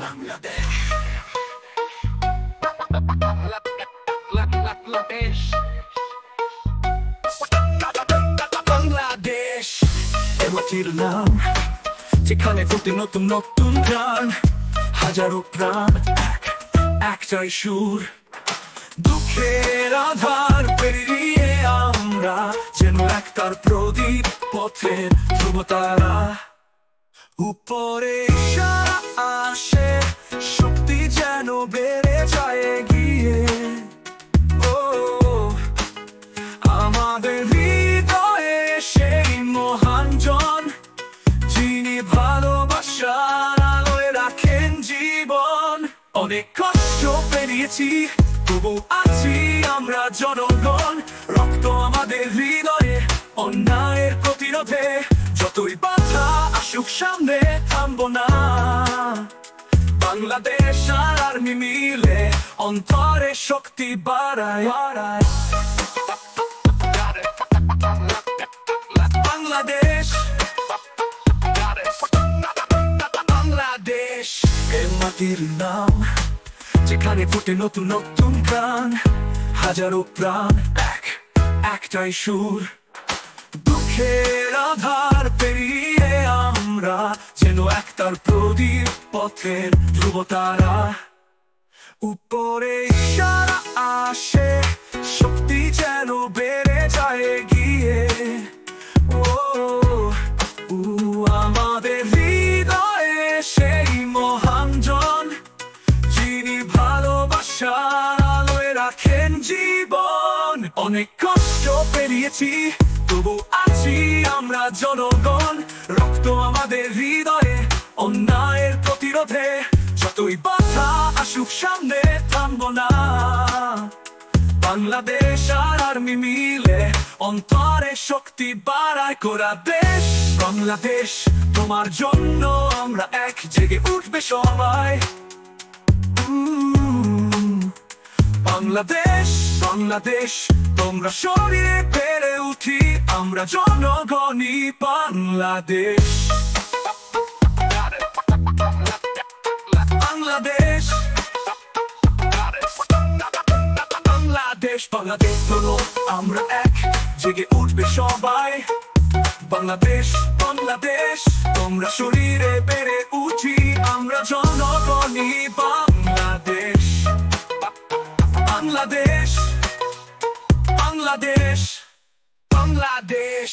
বাংলাদেশ বাংলাদেশ বাংলাদেশ এমতির নাম যেখানে ফুটে নতুন নতুন গান, হাজারো প্রাণ একটাই সুর। দুঃখের আধার পেরিয়ে আমরা যেন একটার প্রদীপ, পথের ধ্রুবতারা। উপরে ইশারা আসে, শক্তি যেন বেড়ে যায় এগিয়ে। ও আমাদের হৃদয়ে সেই মহান জন, যিনি ভালোবাসার আলোয় রাখেন জীবন। অনেক কষ্ট পেরিয়েছি, তবু আছি আমরা জনগণ। রক্ত আমাদের হৃদয়ে, অন্যায়ের প্রতিরোধে। যতই বাধা আসুক সামনে, থামবো না। বাংলাদেশ আর আর্মি মিলে অন্তরে শক্তি বাড়ায়। বাংলাদেশ বাংলাদেশ এ মাটির নাম যেখানে ফুটে নতুন নতুন গান, হাজারো প্রাণ একটাই সুর। দুঃখের আধার পেরিয়ে আমরা যেন একটার প্রদীপ, পথের ধ্রুবতারা। উপরে ইশারা আসে, শক্তি যেন বেড়ে যায় এগিয়ে। ও আমাদের হৃদয়ে সেই মহান জন, যিনি ভালোবাসার আলোয় রাখেন জীবন। অনেক কষ্ট পেরিয়েছি, তবু আছি আমরা জনগণ। রক্ত আমাদের হৃদয়ে, অন্যায়ের প্রতিরোধে। যতই বাধা আসুক সামনে, থামবো না। বাংলাদেশ আর আর্মি মিলে অন্তরে শক্তি বাড়ায় করা দেশ। বাংলাদেশ তোমার জন্য আমরা এক, জেগে উঠবে সবাই। বাংলাদেশ বাংলাদেশ তোমরা শরীরে পেরে উঠি আমরা জনগণই। বাংলাদেশ বাংলাদেশ বাংলাদেশ বাংলাদেশ হলো আমরা এক, জেগে উঠবে সবাই। বাংলাদেশ বাংলাদেশ তোমরা শরীরে বেড়ে উঠি আমরা জনগণই। বাংলাদেশ বাংলাদেশ বাংলাদেশ বাংলাদেশ।